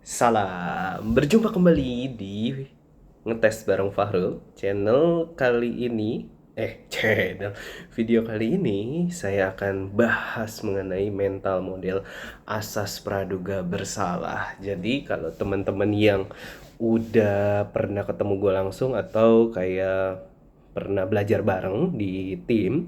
Salam, berjumpa kembali di Ngetes bareng Fahrul. Channel kali ini, channel video kali ini saya akan bahas mengenai mental model asas praduga bersalah. Jadi kalau teman-teman yang udah pernah ketemu gue langsung atau kayak pernah belajar bareng di tim,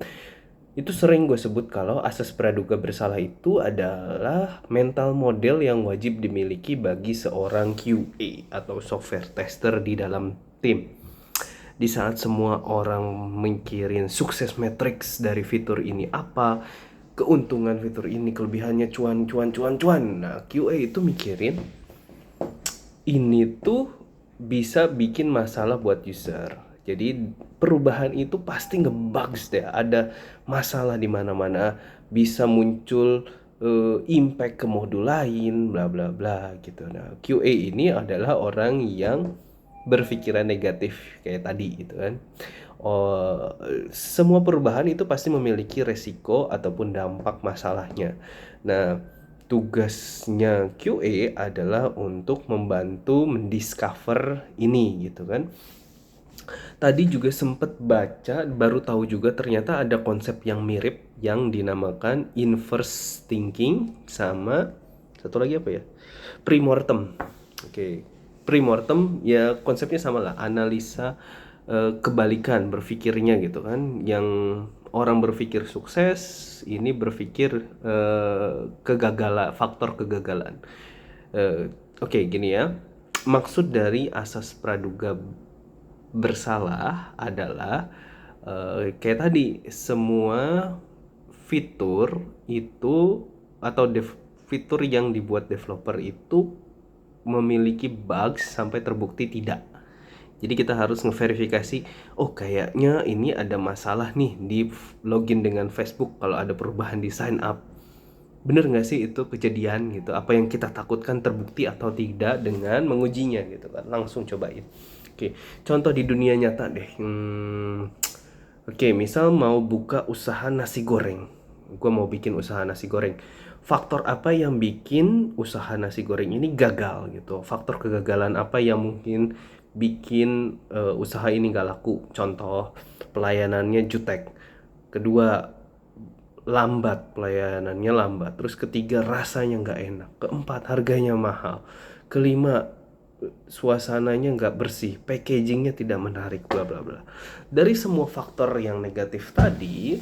itu sering gue sebut kalau asas praduga bersalah itu adalah mental model yang wajib dimiliki bagi seorang QA atau software tester di dalam tim. Di saat semua orang mikirin sukses matrix dari fitur ini apa, keuntungan fitur ini, kelebihannya cuan cuan cuan cuan. Nah, QA itu mikirin ini tuh bisa bikin masalah buat user. Jadi perubahan itu pasti ngebugs deh. Ada masalah di mana-mana, bisa muncul impact ke modul lain, bla bla bla gitu. Nah, QA ini adalah orang yang berpikiran negatif kayak tadi gitu kan. Oh, semua perubahan itu pasti memiliki resiko ataupun dampak masalahnya. Nah, tugasnya QA adalah untuk membantu mendiscover ini gitu kan. Tadi juga sempet baca, baru tahu juga ternyata ada konsep yang mirip yang dinamakan inverse thinking sama satu lagi apa ya? Premortem. Oke. Premortem ya konsepnya sama lah, analisa kebalikan berpikirnya gitu kan. Yang orang berpikir sukses, ini berpikir kegagalan, faktor kegagalan. Oke, gini ya. Maksud dari asas praduga bersalah adalah kayak tadi, semua fitur itu atau fitur yang dibuat developer itu memiliki bugs sampai terbukti tidak. Jadi kita harus ngeverifikasi, oh kayaknya ini ada masalah nih di login dengan Facebook kalau ada perubahan di sign up. Bener nggak sih itu kejadian gitu? Apa yang kita takutkan terbukti atau tidak dengan mengujinya gitu kan? Langsung cobain. Oke, contoh di dunia nyata deh. Oke, misal mau buka usaha nasi goreng. Gue mau bikin usaha nasi goreng. Faktor apa yang bikin usaha nasi goreng ini gagal gitu? Faktor kegagalan apa yang mungkin bikin usaha ini gak laku? Contoh, pelayanannya jutek. Kedua, lambat, pelayanannya lambat. Terus ketiga, rasanya nggak enak. Keempat, harganya mahal. Kelima, suasananya nggak bersih, packagingnya tidak menarik, bla bla bla. Dari semua faktor yang negatif tadi,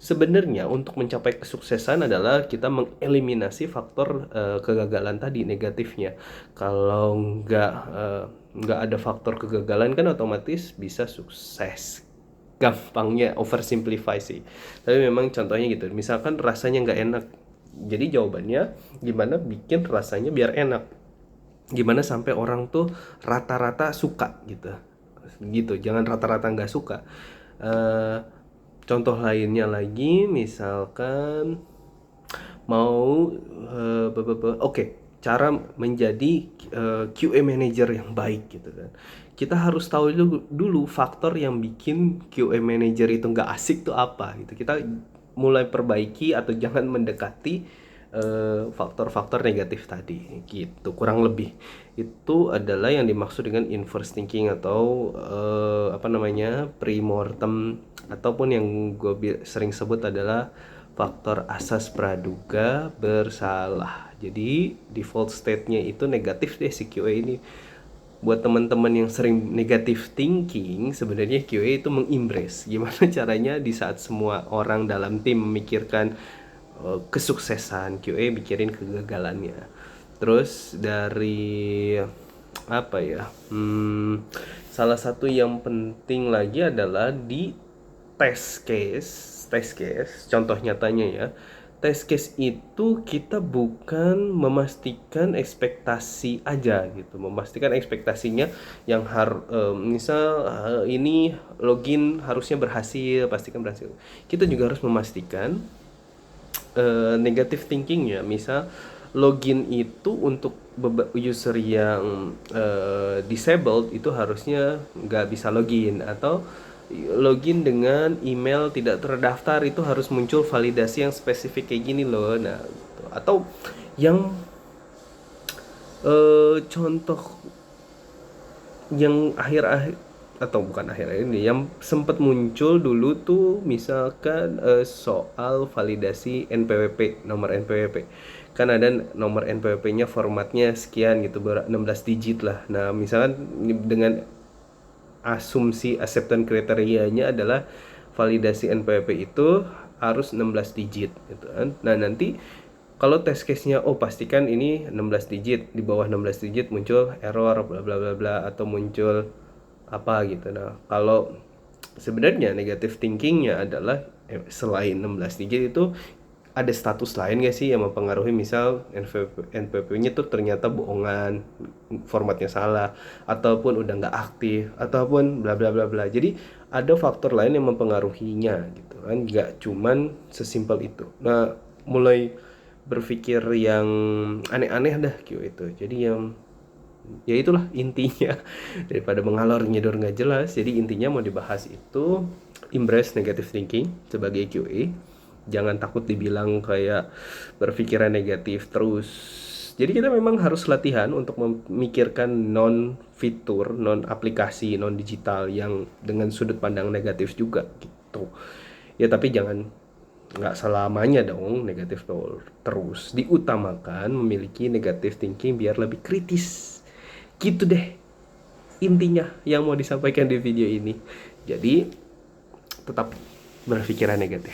sebenarnya untuk mencapai kesuksesan adalah kita mengeliminasi faktor kegagalan tadi, negatifnya. Kalau nggak ada faktor kegagalan kan otomatis bisa sukses. Gampangnya oversimplify sih, tapi memang contohnya gitu. Misalkan rasanya nggak enak, jadi jawabannya gimana bikin rasanya biar enak, gimana sampai orang tuh rata-rata suka gitu. Jangan rata-rata nggak suka. Eh, Contoh lainnya lagi, misalkan mau oke, cara menjadi QA manager yang baik gitu kan. Kita harus tahu dulu faktor yang bikin QA manager itu nggak asik tuh apa gitu. Kita mulai perbaiki atau jangan mendekati faktor-faktor negatif tadi gitu. Kurang lebih itu adalah yang dimaksud dengan inverse thinking atau premortem, ataupun yang gue sering sebut adalah faktor asas praduga bersalah. Jadi default state-nya itu negatif deh si QA ini. Buat teman-teman yang sering negative thinking, sebenarnya QA itu mengimbres gimana caranya di saat semua orang dalam tim memikirkan kesuksesan, QA mikirin kegagalannya. Terus dari apa ya? Salah satu yang penting lagi adalah di test case, contoh nyatanya ya. Test case itu kita bukan memastikan ekspektasi aja gitu, memastikan ekspektasinya yang misal ini login harusnya berhasil, pastikan berhasil. Kita juga harus memastikan negative thinking ya, misal login itu untuk user yang disabled itu harusnya nggak bisa login, atau login dengan email tidak terdaftar itu harus muncul validasi yang spesifik kayak gini loh. Nah gitu. Atau yang Contoh yang akhir-akhir, atau bukan akhir-akhir ini, yang sempat muncul dulu tuh misalkan soal validasi NPWP, nomor NPWP. Kan ada nomor NPWP-nya formatnya sekian gitu, 16 digit lah. Nah, misalkan dengan asumsi acceptance kriterianya adalah validasi NPWP itu harus 16 digit gitu kan. Nah, nanti kalau test case-nya, oh pastikan ini 16 digit, di bawah 16 digit muncul error bla bla bla bla, atau muncul apa gitu. Nah, kalau sebenarnya negative thinking-nya adalah selain 16 digit itu ada status lain gak sih yang mempengaruhi, misal NPP-nya tuh ternyata bohongan, formatnya salah, ataupun udah nggak aktif, ataupun bla bla bla bla. Jadi ada faktor lain yang mempengaruhinya gitu kan, nggak cuman sesimpel itu. Nah, mulai berpikir yang aneh-aneh dah Q itu. Jadi yang ya itulah intinya daripada mengalor ngidur nggak jelas. Jadi intinya mau dibahas itu embrace negative thinking sebagai QA. Jangan takut dibilang kayak berpikiran negatif terus. Jadi kita memang harus latihan untuk memikirkan non fitur, non aplikasi, non digital yang dengan sudut pandang negatif juga gitu. Ya tapi jangan, nggak selamanya dong negatif terus. Diutamakan memiliki negative thinking biar lebih kritis. Gitu deh intinya yang mau disampaikan di video ini. Jadi tetap berpikiran negatif.